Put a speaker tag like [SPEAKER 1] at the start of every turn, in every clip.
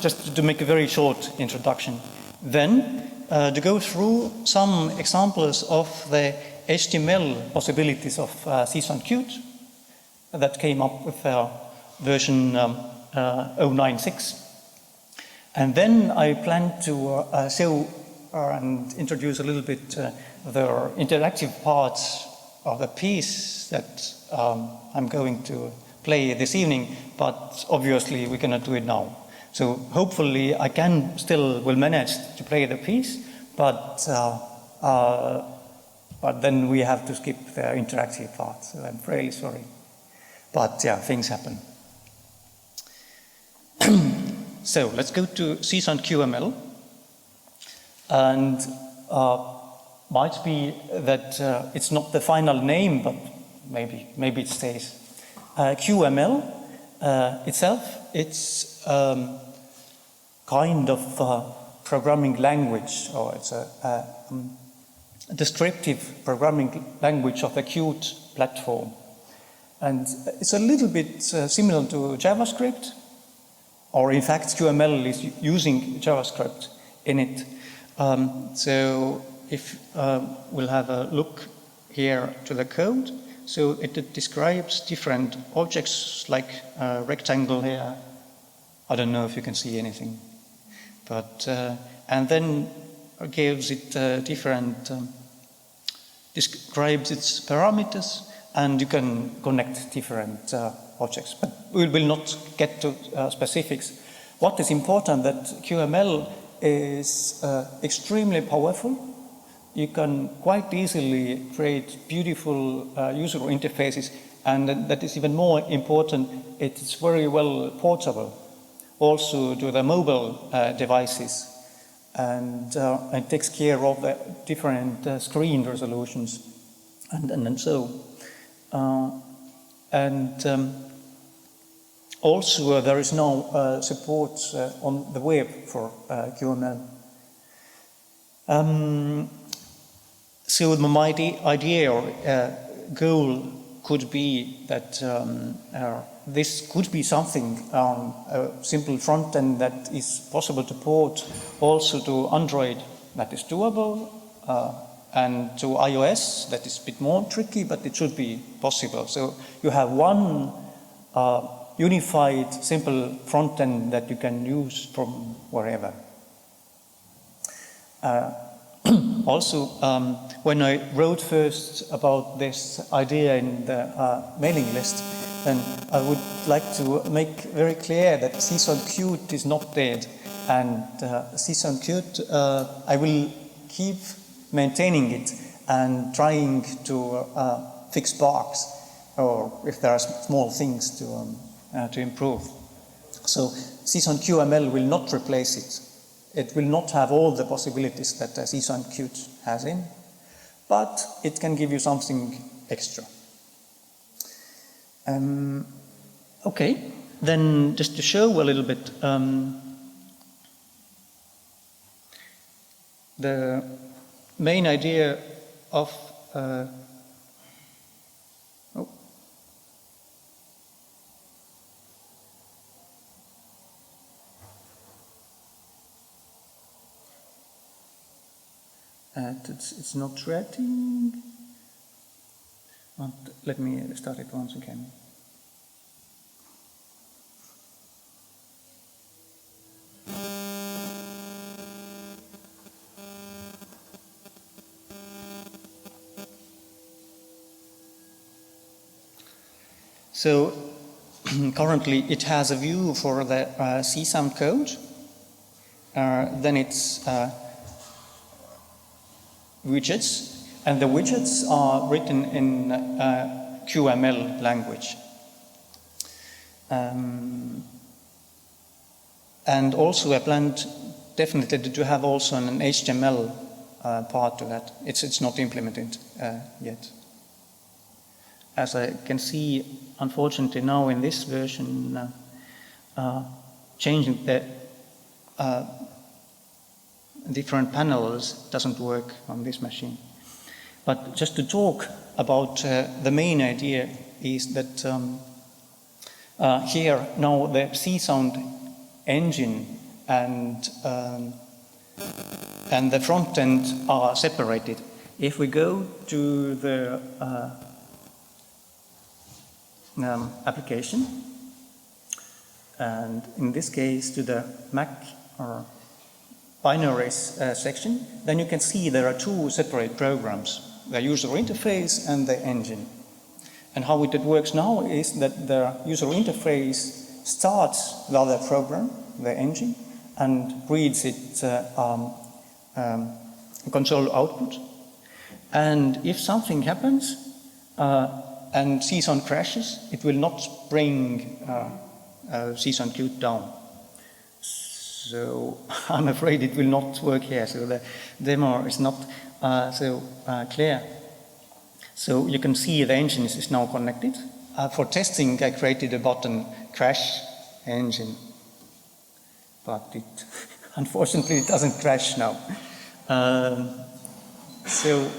[SPEAKER 1] just to make a very short introduction. Then, to go through some examples of the HTML possibilities of CsoundQt that came up with version 096. And then I plan to show and introduce a little bit the interactive parts of the piece that I'm going to play this evening, but obviously we cannot do it now. So hopefully I will manage to play the piece, but then we have to skip the interactive part, so I'm really sorry. But yeah, things happen. So let's go to CsoundQml, and might be that it's not the final name, but maybe it stays. QML itself, it's kind of programming language, or it's a descriptive programming language of the Qt platform. And it's a little bit similar to JavaScript, or in fact QML is using JavaScript in it. So if we'll have a look here to the code, so it describes different objects like a rectangle here. I don't know if you can see anything, but and then gives it describes its parameters, and you can connect different objects. But we will not get to specifics. What is important that QML is extremely powerful. You can quite easily create beautiful user interfaces, and that is even more important, it's very well portable also to the mobile devices, and it takes care of the different screen resolutions and so. Also there is no support on the web for QML. So my idea or goal could be that this could be something, a simple front end that is possible to port also to Android, that is doable, and to iOS, that is a bit more tricky, but it should be possible. So you have one unified, simple front end that you can use from wherever. Also, when I wrote first about this idea in the mailing list, then I would like to make very clear that CsoundQt is not dead, and CsoundQt, I will keep maintaining it and trying to fix bugs, or if there are small things to improve. So CsoundQml will not replace it. It will not have all the possibilities that CsoundQt has in, but it can give you something extra. Okay, then just to show a little bit the main idea of it's not reacting. Let me start it once again. So currently it has a view for the C sound code. Then it's widgets, and the widgets are written in QML language. And also I planned definitely to have also an HTML part to that. It's not implemented yet. As I can see, unfortunately now in this version, changing the different panels doesn't work on this machine. But just to talk about the main idea is that here now the C sound engine and the front end are separated. If we go to the application, and in this case to the Mac or binaries section, then you can see there are two separate programs, the user interface and the engine. And how it works now is that the user interface starts the other program, the engine, and reads its console output. And if something happens and CSound crashes, it will not bring CsoundQt down. So I'm afraid it will not work here. So the demo is not so clear. So you can see the engine is now connected. For testing, I created a button, crash engine. But it, unfortunately, it doesn't crash now. So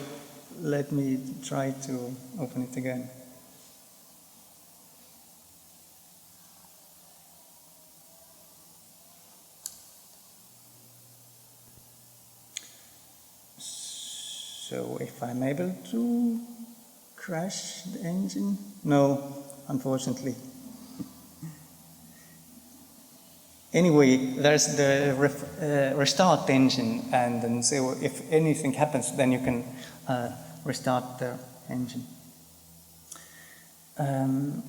[SPEAKER 1] let me try to open it again. So if I'm able to crash the engine? No, unfortunately. Anyway, there's the restart engine, and then so if anything happens, then you can restart the engine. And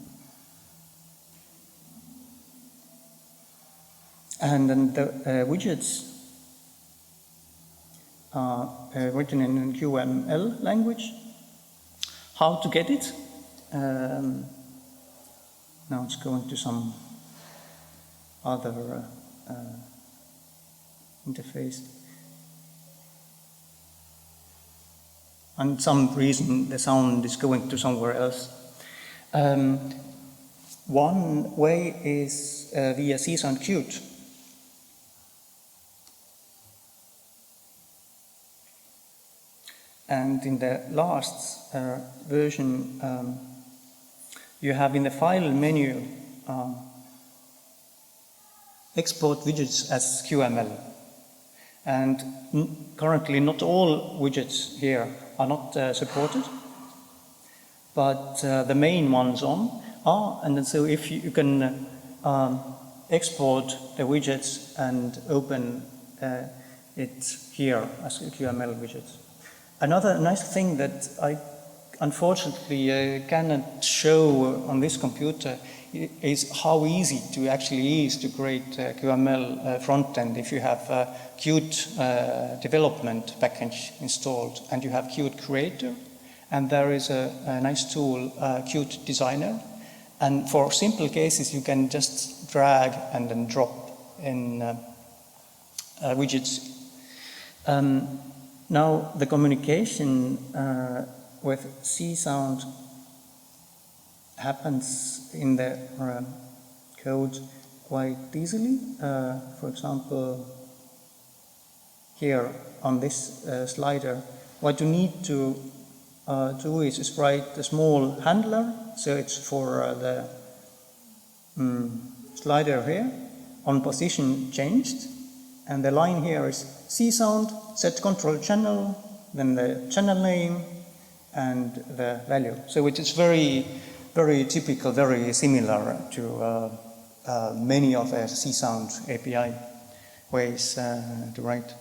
[SPEAKER 1] then the widgets are written in QML language. How to get it? Now it's going to some other interface. And some reason the sound is going to somewhere else. One way is via CsoundQt. And in the last version, you have in the file menu export widgets as QML. And currently not all widgets here are not supported, but the main ones are, and then so if you can export the widgets and open it here as QML widgets. Another nice thing that I unfortunately cannot show on this computer is how easy to actually is to create QML front end if you have Qt development package installed and you have Qt Creator, and there is a nice tool, Qt Designer, and for simple cases you can just drag and then drop in widgets. Now the communication with CSound happens in the code quite easily. For example, here on this slider, what you need to do is write a small handler. So it's for the slider here on position changed, and the line here is CSound set control channel, then the channel name and the value. So it is very typical, very similar to many of the CSound API ways to write.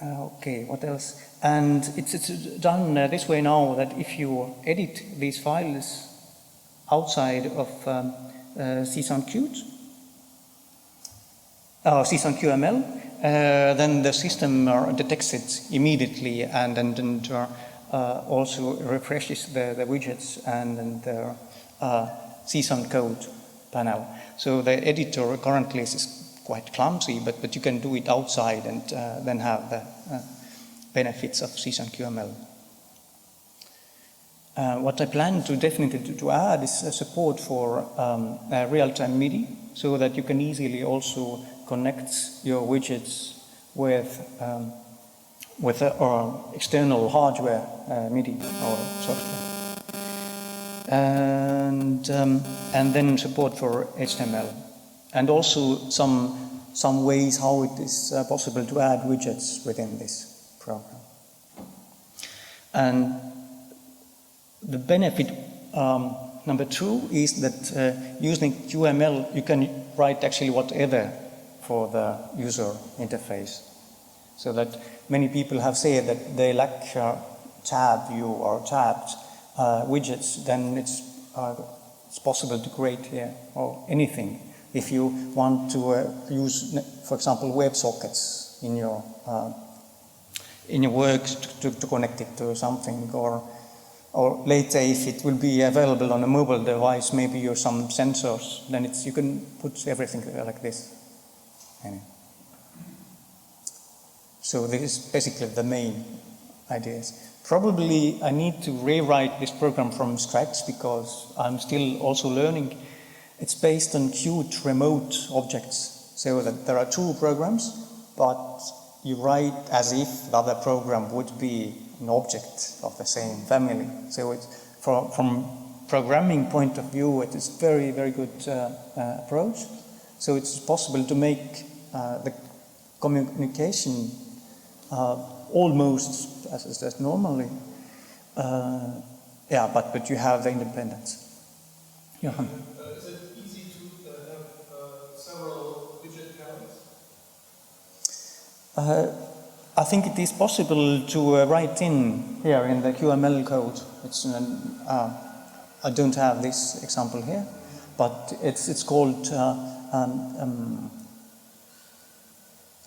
[SPEAKER 1] Okay, what else? And it's done this way now that if you edit these files outside of CsoundQt, CsoundQml, then the system detects it immediately and then also refreshes the widgets and the CSound code panel. So the editor currently is quite clumsy, but you can do it outside and then have the benefits of CsoundQml. What I plan to definitely to add is support for real-time MIDI, so that you can easily also connect your widgets with external hardware MIDI or software. and then support for HTML, and also some ways how it is possible to add widgets within this program. And the benefit number 2 is that using QML you can write actually whatever for the user interface. So that many people have said that they lack tab view or tabbed widgets, then it's possible to create here or anything. If you want to use, for example, WebSockets in your work to connect it to something, or later if it will be available on a mobile device, maybe you're some sensors, then you can put everything like this. Anyway. So this is basically the main ideas. Probably I need to rewrite this program from scratch because I'm still also learning. It's based on Qt remote objects, so that there are 2 programs, but you write as if the other program would be an object of the same family. So it's from programming point of view, it is very, very good approach. So it's possible to make the communication almost as normally. Yeah, but you have the independence. Johan.
[SPEAKER 2] Is it easy to have several widget parents?
[SPEAKER 1] I think it is possible to write in here in the QML code. It's I don't have this example here, but it's called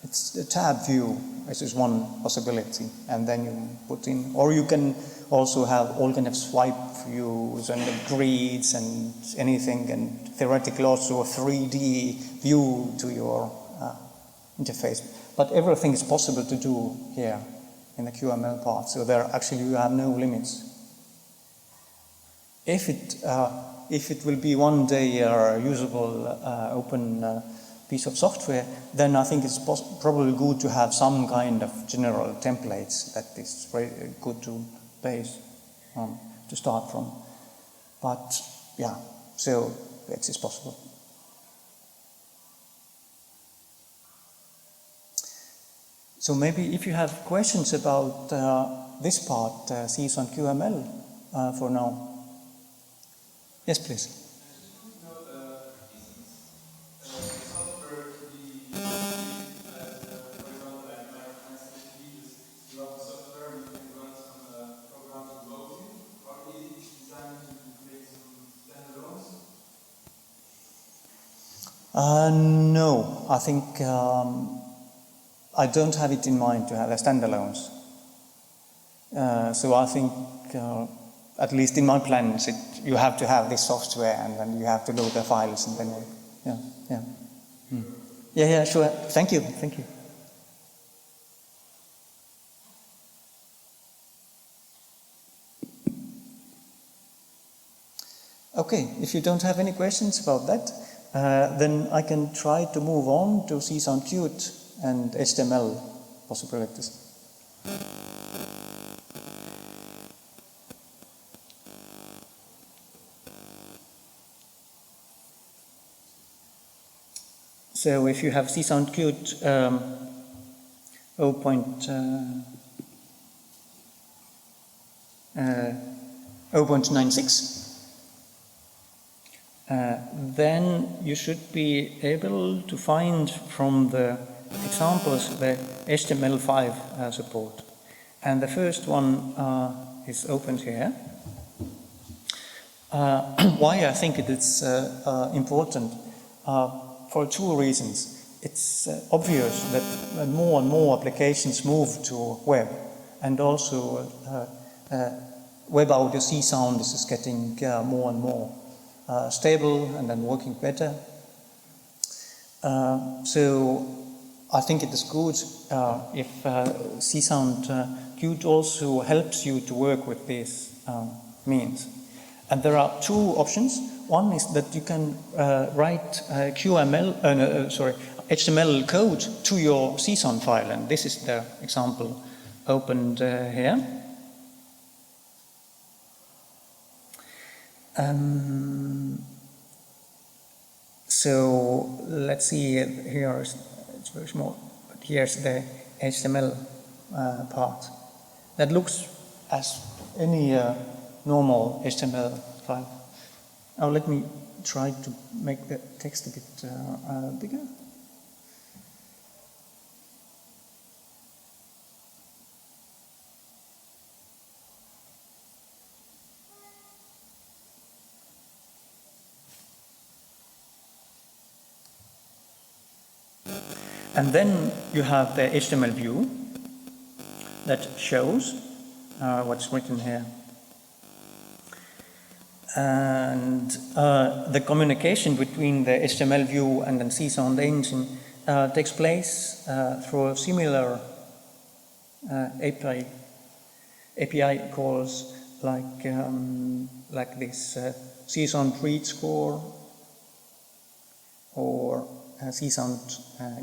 [SPEAKER 1] it's a tab view. This is one possibility, and then you put in, or you can also have all kind of swipe views and grids and anything, and theoretically also a 3D view to your interface. But everything is possible to do here in the QML part, so there actually you have no limits. If it will be one day a usable open piece of software, then I think it's probably good to have some kind of general templates that is very good to base on, to start from. But yeah, so it is possible. So maybe if you have questions about this part, CsoundQml for now. Yes, please. No, I think I don't have it in mind to have a standalones. So I think, at least in my plans, you have to have this software, and then you have to load the files, and then yeah, sure. Thank you. Okay, if you don't have any questions about that, then I can try to move on to see CsoundQt and HTML possibilities. So if you have CsoundQt 0.96, then you should be able to find from the examples the HTML5 support. And the first one is opened here. Why I think it is important? For 2 reasons. It's obvious that more and more applications move to web, and also web audio C sound is getting more and more stable and then working better. So I think it is good if CsoundQt also helps you to work with these means. And there are 2 options. One is that you can write HTML code to your CSON file, and this is the example opened here. So let's see, here it's very small, but here's the HTML part. That looks as any normal HTML file. Now let me try to make the text a bit bigger. And then you have the HTML view that shows what's written here. And the communication between the HTML view and the CSound engine takes place through a similar API calls like this CSound read score or CSound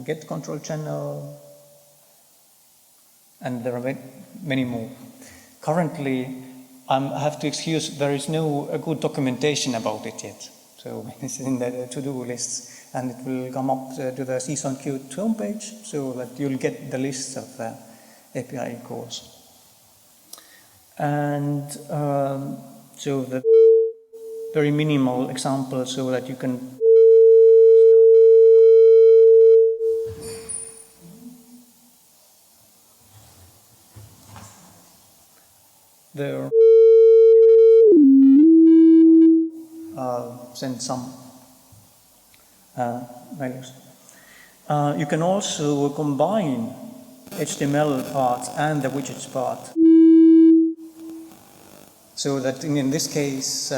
[SPEAKER 1] get control channel, and there are many more. Currently, I have to excuse, there is no good documentation about it yet. So it's in the to-do lists, and it will come up to the CsoundQt homepage, so that you'll get the list of the API calls. And so the very minimal example, so that you can there send some values. You can also combine HTML part and the widgets part. So that in this case,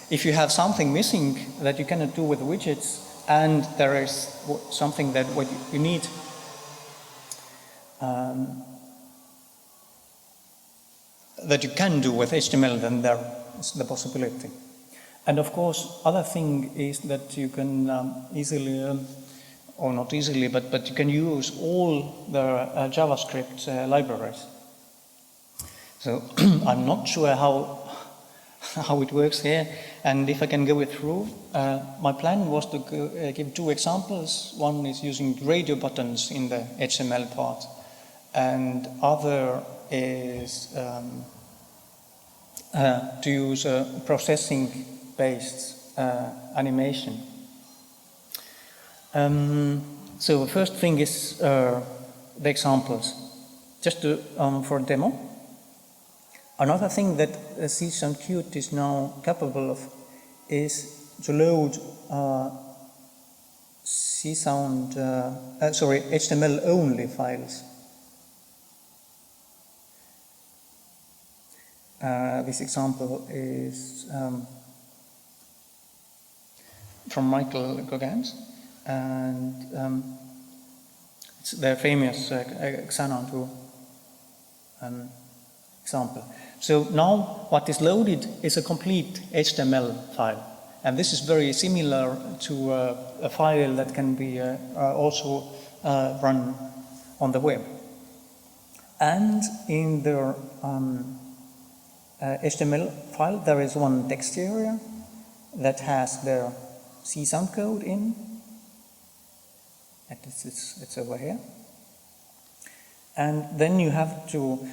[SPEAKER 1] if you have something missing that you cannot do with the widgets, and there is something that what you need, that you can do with HTML, then there is the possibility. And of course, other thing is that you can easily, or not easily, but you can use all the JavaScript libraries. So I'm not sure how it works here, and if I can go it through. My plan was to give two examples. One is using radio buttons in the HTML part, and other is to use processing-based animation. So the first thing is the examples, just to, for demo. Another thing that CsoundQt is now capable of is to load HTML only files. This example is from Michael Gogans, and it's their famous Xanadu example. So now what is loaded is a complete HTML file, and this is very similar to a file that can be also run on the web. And in the HTML file, there is one text area that has the CSound code in. It's over here. And then you have to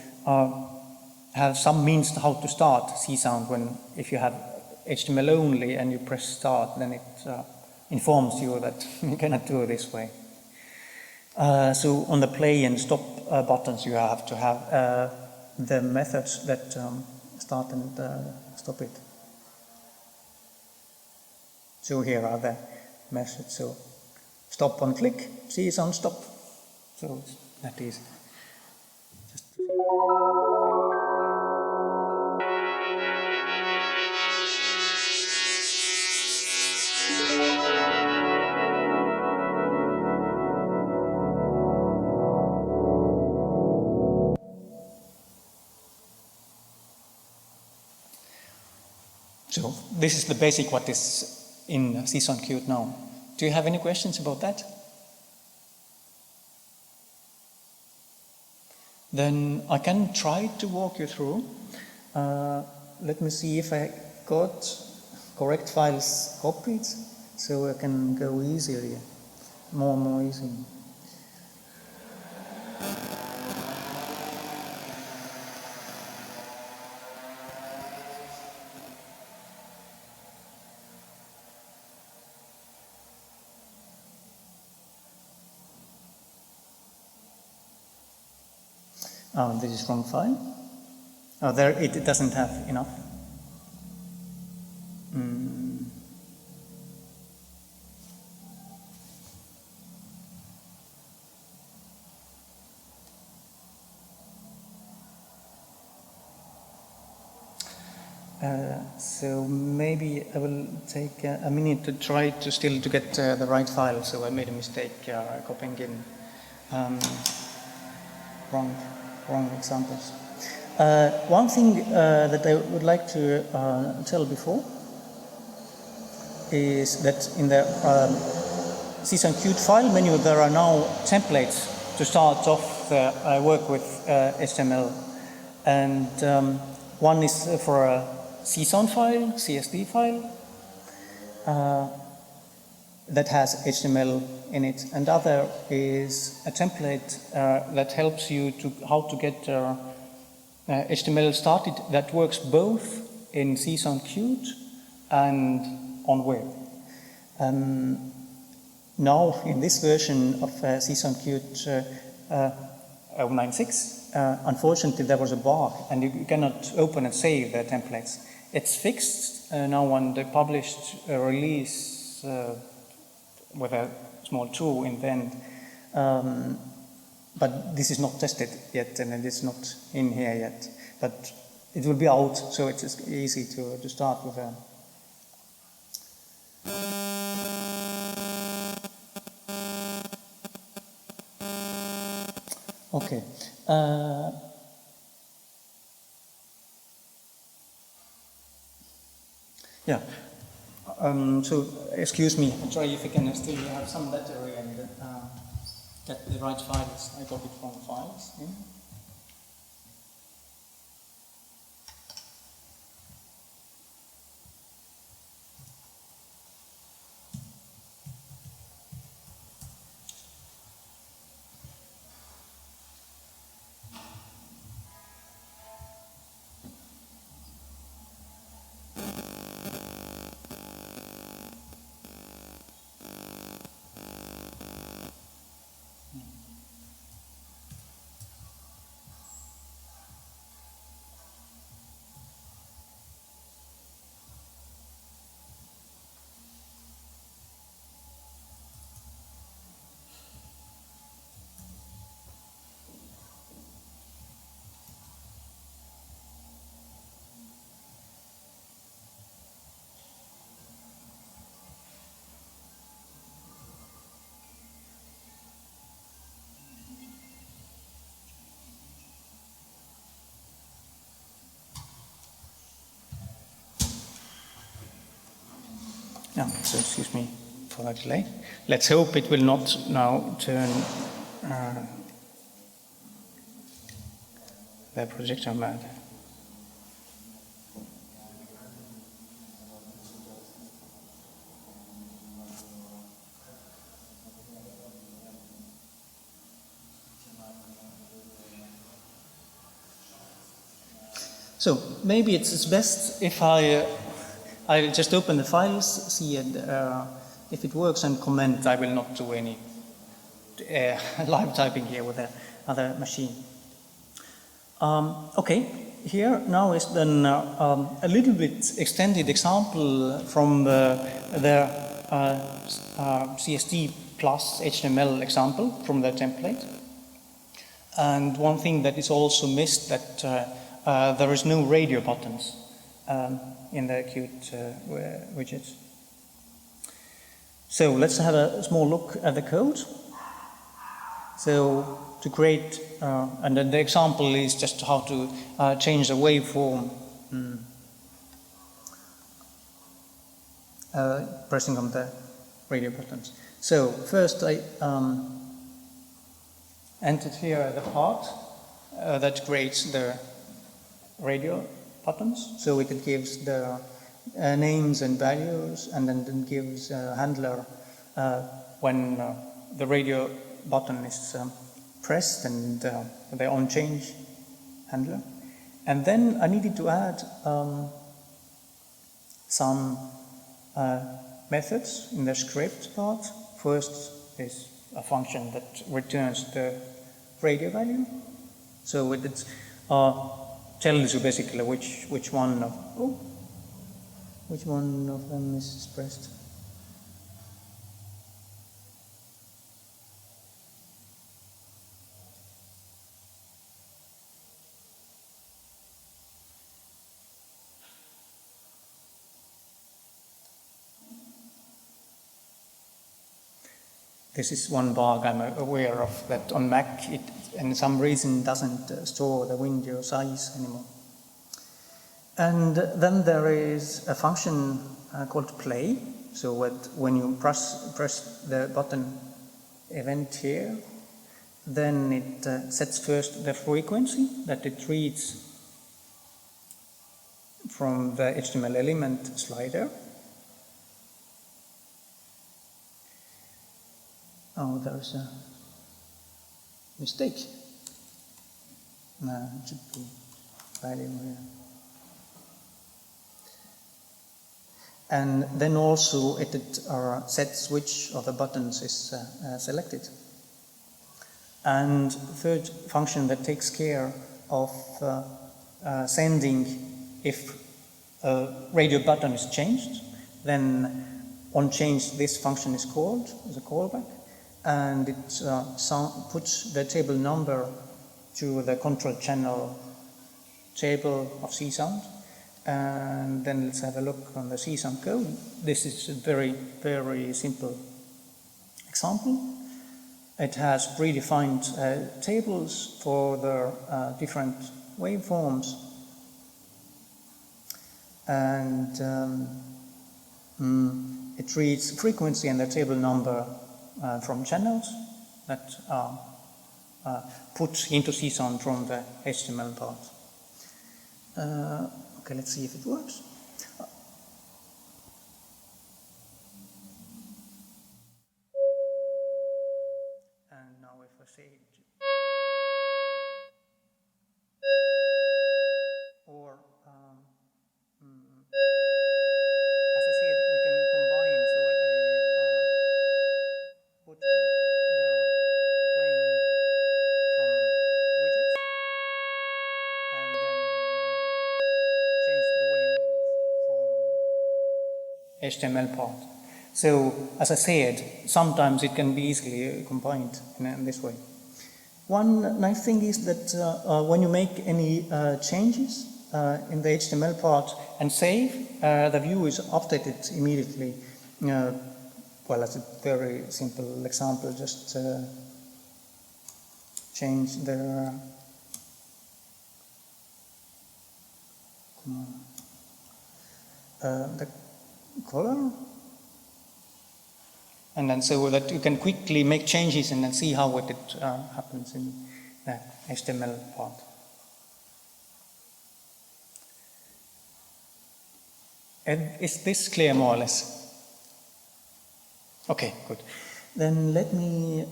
[SPEAKER 1] have some means to how to start CSound when, if you have HTML only and you press start, then it informs you that you cannot do it this way. So on the play and stop buttons, you have to have the methods that start and stop it. So here are the methods. So stop on click, CSound stop. So it's that easy. Just to see. So this is the basic what is in CsoundQt now. Do you have any questions about that? Then I can try to walk you through. Let me see if I got correct files copied, so I can go easier here, more easy. Oh, this is wrong file. Oh, there it doesn't have enough. So maybe I will take a minute to try to still to get the right file. So I made a mistake copying in wrong examples. One thing that I would like to tell before is that in the CsoundQt file menu there are now templates to start off the work with HTML, and one is for a CSound file, CSD file, that has HTML in it, and other is a template that helps you to how to get HTML started that works both in CsoundQt and on web. Now in this version of CsoundQt 096, unfortunately there was a bug and you cannot open and save the templates. It's fixed now when they published a release with a small 2 in the end, but this is not tested yet and it is not in here yet, but it will be out, so it's easy to start with a okay. Yeah. So, excuse me, I'll try if I can still have some battery and get the right files. I got it from files. Yeah. Yeah, so excuse me for that delay. Let's hope it will not now turn the projector mad. So maybe it's best if I'll just open the files, see it, if it works, and comment. I will not do any live typing here with the other machine. Okay, here now is then a little bit extended example from the CSD plus HTML example from the template. And one thing that is also missed, that there is no radio buttons in the Qt widget. So let's have a small look at the code. So to create, and then the example is just how to change the waveform, pressing on the radio buttons. So first I entered here the part that creates the radio buttons, so it gives the names and values, and then gives a handler when the radio button is pressed and the on change handler. And then I needed to add some methods in the script part. First is a function that returns the radio value. So it tells you basically which one of them is pressed. This is one bug I'm aware of, that on Mac it, and some reason, doesn't store the window size anymore. And then there is a function called play. So when you press the button event here, then it sets first the frequency that it reads from the HTML element slider. Oh, there's a mistake. No, it should be value here. And then also it sets which of the buttons is selected. And third function that takes care of sending if a radio button is changed, then on change this function is called as a callback. And it puts the table number to the control channel table of CSound. And then let's have a look on the CSound code. This is a very, very simple example. It has predefined tables for the different waveforms. And it reads frequency and the table number from channels that are put into CSound from the HTML part. Okay, let's see if it works. And now if I say it, or as I said, we can combine. So I put the playing from widgets, and then change the volume from HTML part. So, as I said, sometimes it can be easily combined in this way. One nice thing is that when you make any changes in the HTML part and save, the view is updated immediately. Well, as a very simple example, just change the color, and then so that you can quickly make changes and then see how it happens in the HTML part. And is this clear more or less? Okay, good. Then let me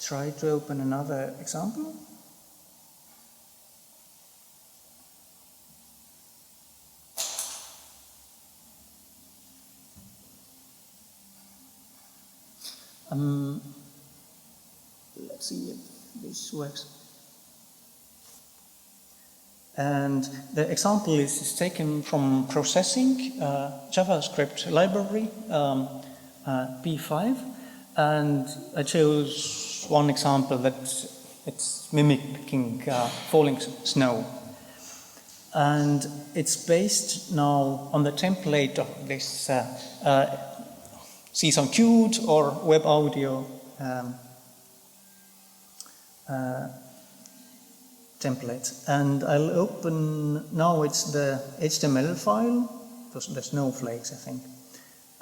[SPEAKER 1] try to open another example. Let's see if this works. And the example is taken from processing JavaScript library P5, and I chose one example that it's mimicking falling snow. And it's based now on the template of this CsoundQt or web audio template. And I'll open, now it's the HTML file, the snowflakes, I think.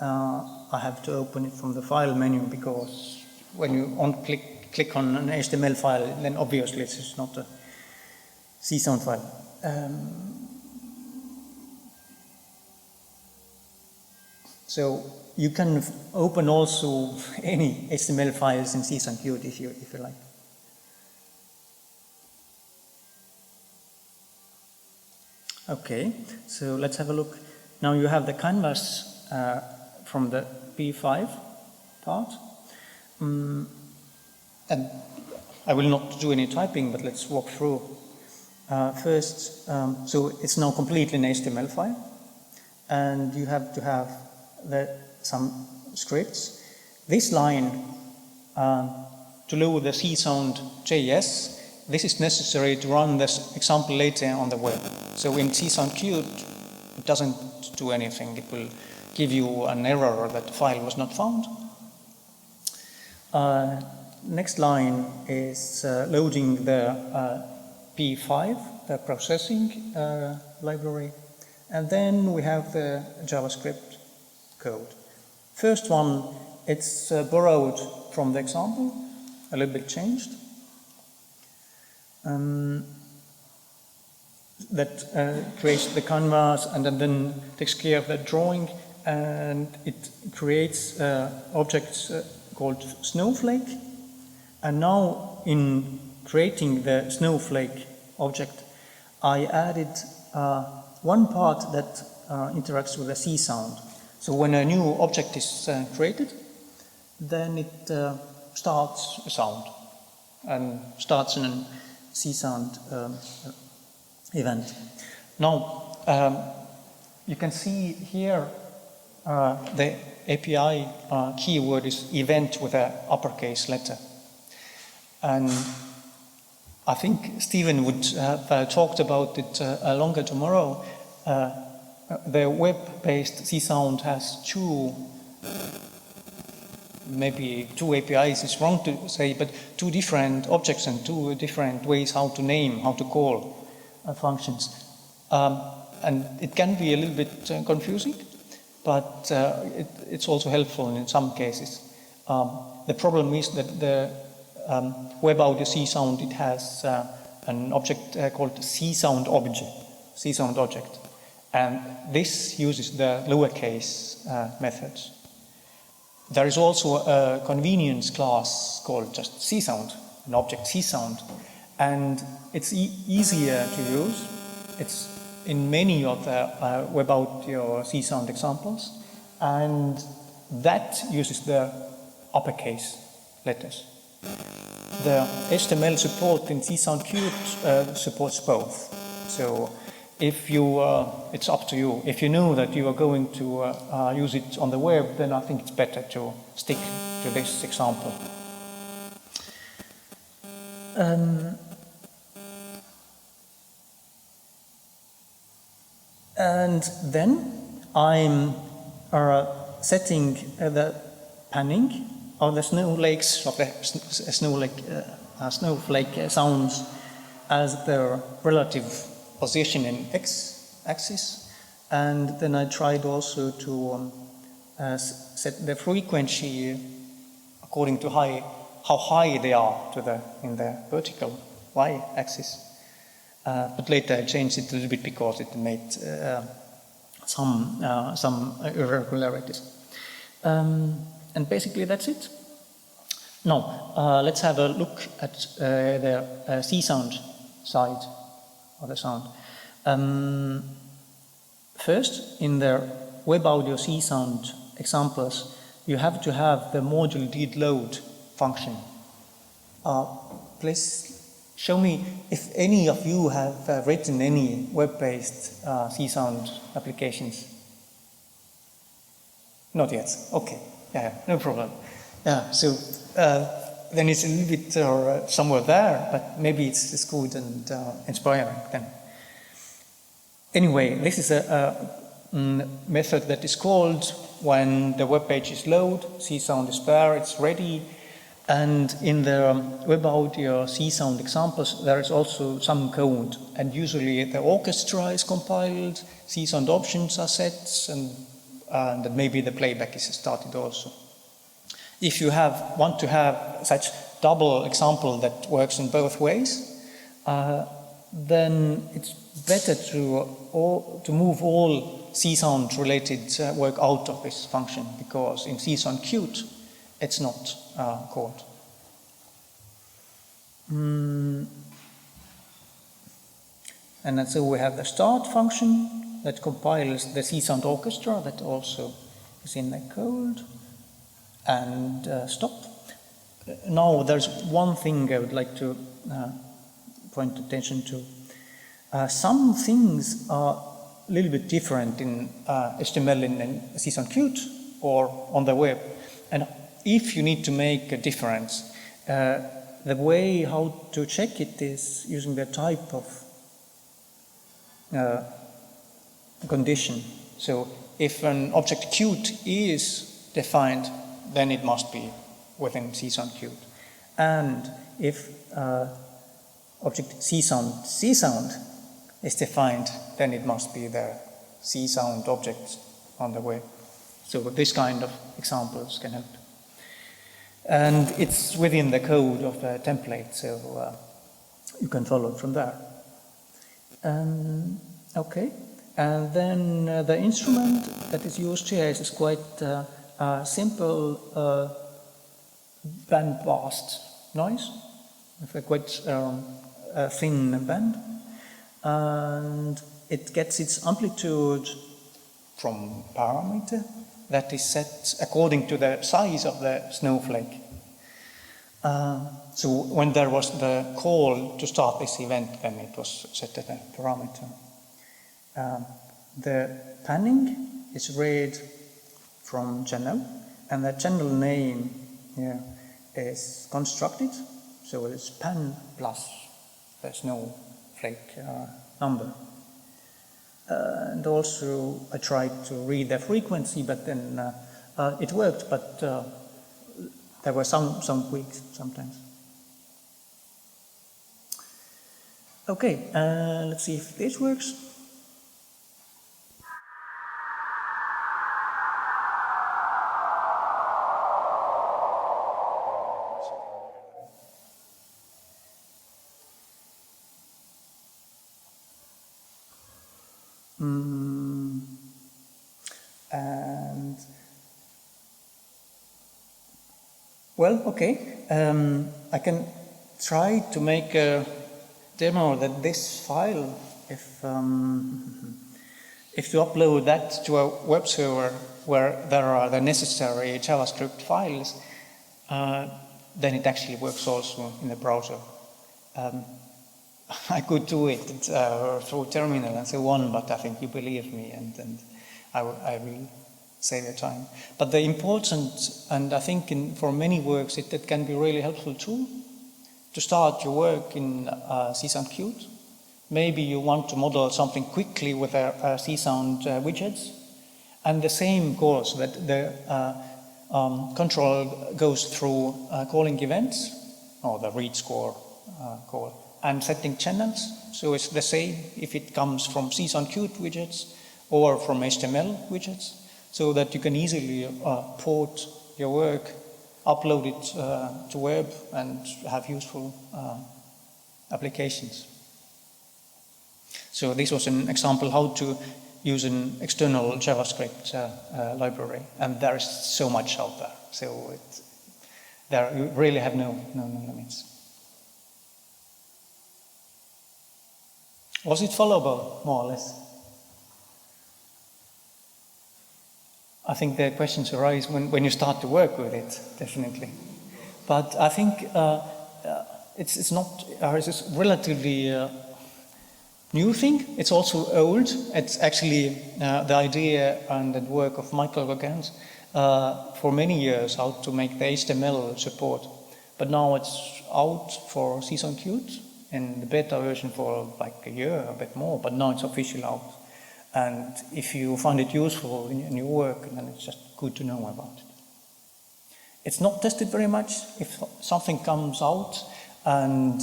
[SPEAKER 1] I have to open it from the file menu because when you click on an HTML file, then obviously it's not a CSound file. So you can open also any HTML files in CsoundQt if you like. Okay, so let's have a look. Now you have the canvas from the P5 part. And I will not do any typing, but let's walk through. First, so it's now completely an HTML file, and you have to have some scripts. This line, to load the CSound.js, this is necessary to run this example later on the web. So in CsoundQt, it doesn't do anything. It will give you an error that the file was not found. Next line is loading the P5, the processing library, and then we have the JavaScript code. First one, it's borrowed from the example, a little bit changed. That creates the canvas and then takes care of the drawing, and it creates objects called snowflake. And now in creating the snowflake object, I added one part that interacts with the C sound. So when a new object is created, then it starts a sound and starts in a C sound event. Now you can see here the API keyword is event with an uppercase letter. And I think Stephen would have talked about it longer tomorrow. The web-based C-Sound has maybe two APIs, it's wrong to say, but two different objects and two different ways how to name, how to call functions. And it can be a little bit confusing, but it's also helpful in some cases. The problem is that the web audio C-Sound, it has an object called C-Sound object, and this uses the lowercase methods. There is also a convenience class called just C-Sound, an object C-Sound, and it's easier to use. It's in many of the web audio C-Sound examples, and that uses the uppercase letters. The HTML support in CsoundQt supports both. So if you, it's up to you. If you know that you are going to use it on the web, then I think it's better to stick to this example. And then I'm setting the panning of the snowflakes, of the snowflake sounds as their relative position in x-axis, and then I tried also to set the frequency according to how high they are in the vertical y-axis. But later I changed it a little bit because it made some irregularities. And basically that's it. Now, let's have a look at the C-Sound side of the sound. First, in the web audio C-Sound examples, you have to have the module did load function. Please show me if any of you have written any web-based C-Sound applications. Not yet. Okay. Yeah, no problem. Yeah, so then it's a little bit somewhere there, but maybe it's good and inspiring then. Anyway, this is a method that is called when the web page is loaded, C-Sound is there, it's ready, and in the web audio C-Sound examples there is also some code, and usually the orchestra is compiled, C-Sound options are set, and maybe the playback is started also. If you want to have such double example that works in both ways, then it's better to move all CSound related work out of this function, because in CsoundQt it's not called. And then so we have the start function that compiles the CSound orchestra that also is in the code, and stop. Now there's one thing I would like to point attention to. Some things are a little bit different in HTML in CsoundQt or on the web. And if you need to make a difference, the way how to check it is using the type of condition. So if an object Qt is defined, then it must be within CsoundQt. And if object CSound is defined, then it must be the CSound object on the web. So this kind of examples can help. And it's within the code of the template, so you can follow it from there. Okay, and then the instrument that is used here is quite simple band-passed noise, with a quite thin band, and it gets its amplitude from parameter that is set according to the size of the snowflake. So when there was the call to start this event, then it was set at a parameter. The panning is read from channel, and the channel name here is constructed, so it's pan plus the snowflake number. And also I tried to read the frequency, but then it worked, but there were some tweaks sometimes. Okay, let's see if this works. And well, okay, I can try to make a demo that this file, if to upload that to a web server where there are the necessary JavaScript files, then it actually works also in the browser. I could do it through terminal and so on, but I think you believe me, and I will save your time. But the important, and I think for many works it can be really helpful tool to start your work in CsoundQt. Maybe you want to model something quickly with CSound widgets, and the same goes that the control goes through calling events, or the read score call, and setting channels. So it's the same if it comes from CsoundQt widgets or from HTML widgets, so that you can easily port your work, upload it to web, and have useful applications. So this was an example how to use an external JavaScript library, and there is so much out there. So you really have no limits. Was it followable, more or less? I think the questions arise when you start to work with it, definitely. But I think it's not, it's a relatively new thing. It's also old. It's actually the idea and the work of Michael Gauguin's for many years, how to make the HTML support. But now it's out for CsoundQt in the beta version for like a year, a bit more, but now it's officially out. And if you find it useful in your work, then it's just good to know about it. It's not tested very much. If something comes out and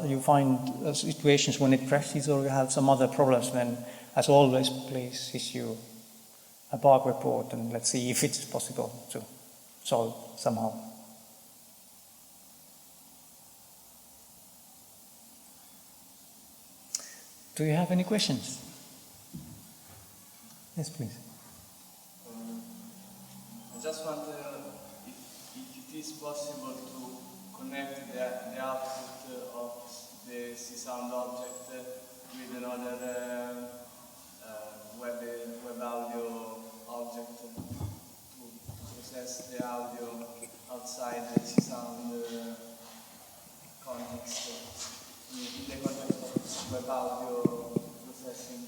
[SPEAKER 1] you find situations when it crashes or you have some other problems, then as always, please issue a bug report and let's see if it's possible to solve somehow. Do you have any questions? Yes, please.
[SPEAKER 3] I just wonder if it is possible to connect the output of the C-Sound object with another web audio object to process the audio outside the C-Sound context, in the context of web audio processing.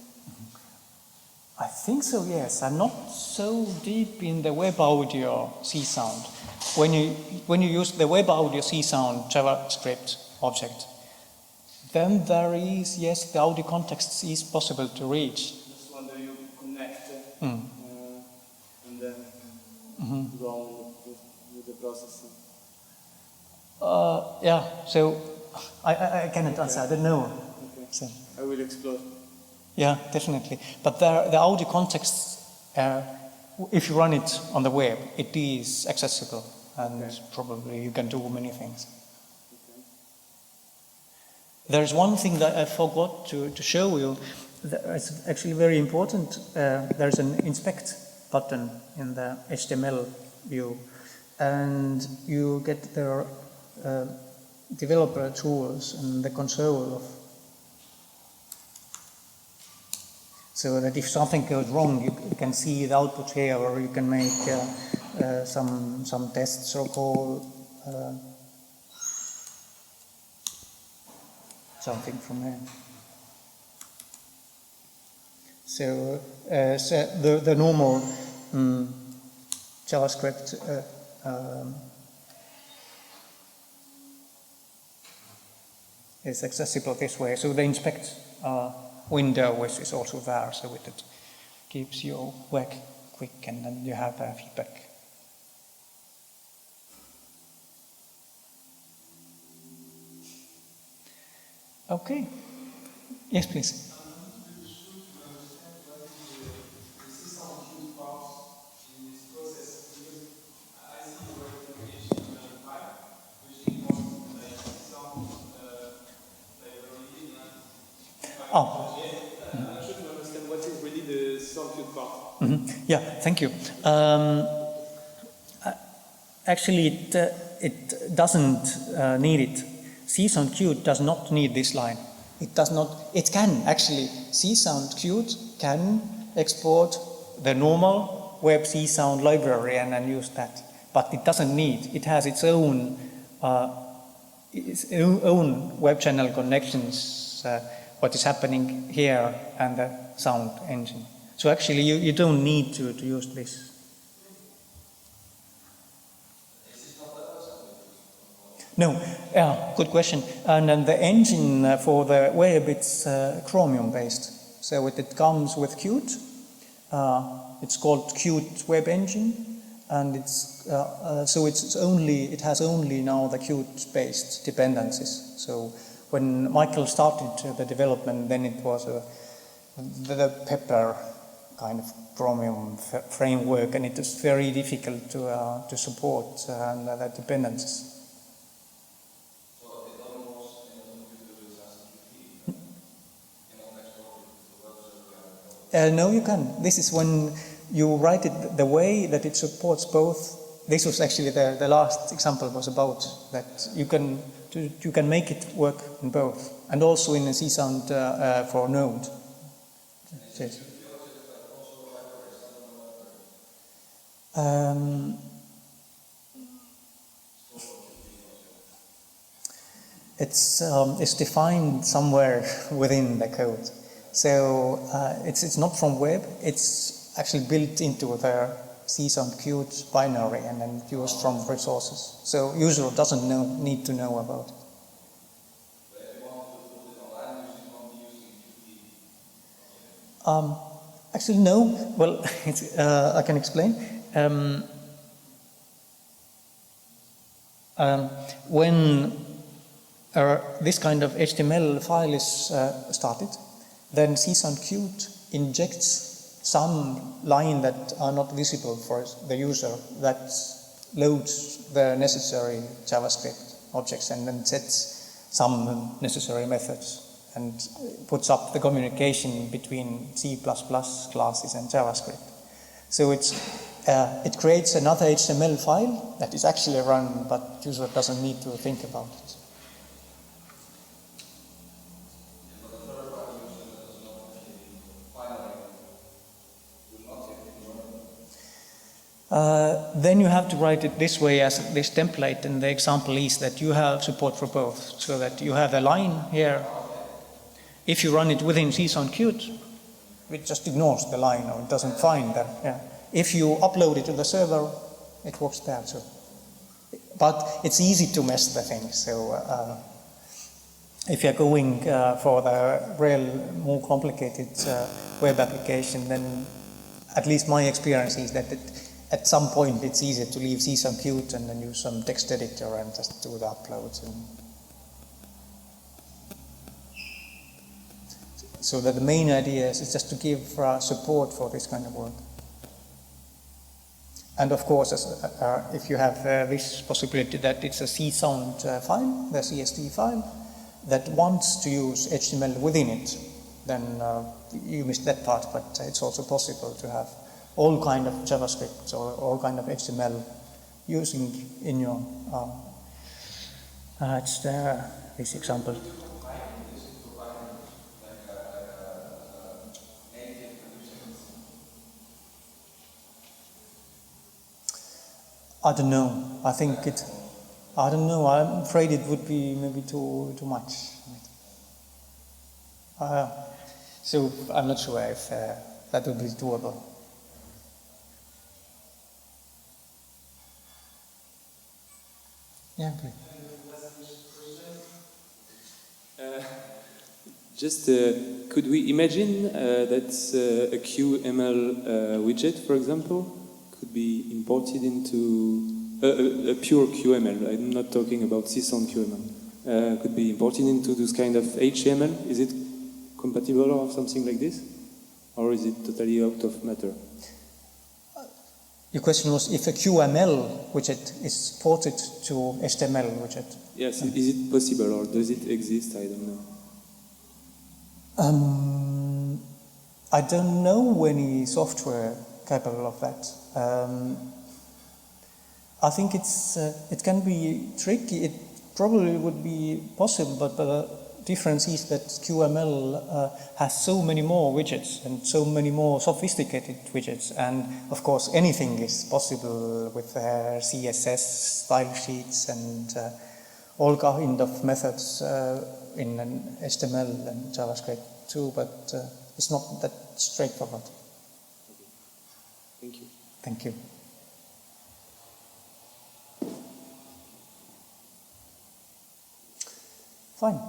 [SPEAKER 1] I think so, yes. I'm not so deep in the web audio C-Sound. When you use the web audio C-Sound JavaScript object, then there is, yes, the audio context is possible to reach.
[SPEAKER 3] Just wonder you connect and then go on with the processing.
[SPEAKER 1] Yeah, so I cannot answer, I don't know.
[SPEAKER 3] Okay.
[SPEAKER 1] So.
[SPEAKER 3] I will explore.
[SPEAKER 1] Yeah, definitely. But the audio context, if you run it on the web, it is accessible and probably you can do many things.
[SPEAKER 3] Okay.
[SPEAKER 1] There's one thing that I forgot to show you. It's actually very important. There's an inspect button in the HTML view, and you get the developer tools and the console of. So that if something goes wrong, you can see the output here, or you can make some tests or call something from here. So, the normal JavaScript is accessible this way. So the inspect window is also there, so it keeps your work quick, and then you have feedback. Okay. Yes, please. Oh.
[SPEAKER 2] I'm trying to understand what is really the CsoundQt part.
[SPEAKER 1] Yeah, thank you. Actually, it doesn't need it. CsoundQt does not need this line. It does not. It can actually. CsoundQt can export the normal web C-Sound library and then use that, but it doesn't need. It has its own web channel connections. What is happening here and the sound engine. So actually you don't need to use this. No, yeah, good question. And then the engine for the web, it's Chromium based. So it comes with Qt. It's called Qt Web Engine, and it's so it has only now the Qt based dependencies. So when Michael started the development, then it was the Pepper kind of Chromium framework, and it was very difficult to support the dependencies.
[SPEAKER 4] So it almost
[SPEAKER 1] No, you can. This is when you write it the way that it supports both. This was actually the last example was about that you can make it work in both, and also in a C-Sound for Node. Yes. It's defined somewhere within the code. So it's not from web, it's actually built into the CsoundQt binary and then used from resources. So user doesn't need to know about it. Actually, no. Well, I can explain. When this kind of HTML file is started, then CsoundQt injects some line that are not visible for the user that loads the necessary JavaScript objects and then sets some necessary methods and puts up the communication between C++ classes and JavaScript. So it creates another HTML file that is actually run, but user doesn't need to think about it. Then you have to write it this way as this template, and the example is that you have support for both, so that you have a line here. If you run it within CsoundQt, it just ignores the line or it doesn't find that. Yeah. If you upload it to the server, it works there too. But it's easy to mess the thing, so if you're going for the real more complicated web application, then at least my experience is that at some point it's easier to leave CsoundQt and then use some text editor and just do the uploads. So that the main idea is just to give support for this kind of work. And of course, if you have this possibility that it's a C-sound file, the CSV file, that wants to use HTML within it, then you missed that part, but it's also possible to have all kind of JavaScript or all kind of HTML using in your, it's this example. I don't know. I don't know. I'm afraid it would be maybe too much. So I'm not sure if that would be doable. Yeah, please.
[SPEAKER 5] Could we imagine that a QML widget, for example, could be imported into a pure QML? I'm not talking about CsoundQml. Could be imported into this kind of HTML? Is it compatible or something like this? Or is it totally out of matter?
[SPEAKER 1] Your question was if a QML widget is ported to HTML widget.
[SPEAKER 5] Yes, is it possible or does it exist? I don't know.
[SPEAKER 1] I don't know any software capable of that. I think it can be tricky. It probably would be possible, but the difference is that QML has so many more widgets and so many more sophisticated widgets, and of course anything is possible with CSS, style sheets, and all kind of methods in an HTML and JavaScript too, but it's not that straightforward.
[SPEAKER 5] Thank you.
[SPEAKER 1] Thank you. Fine.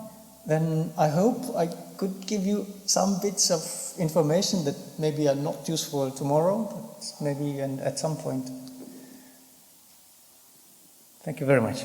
[SPEAKER 1] Then I hope I could give you some bits of information that maybe are not useful tomorrow, but maybe at some point. Thank you very much.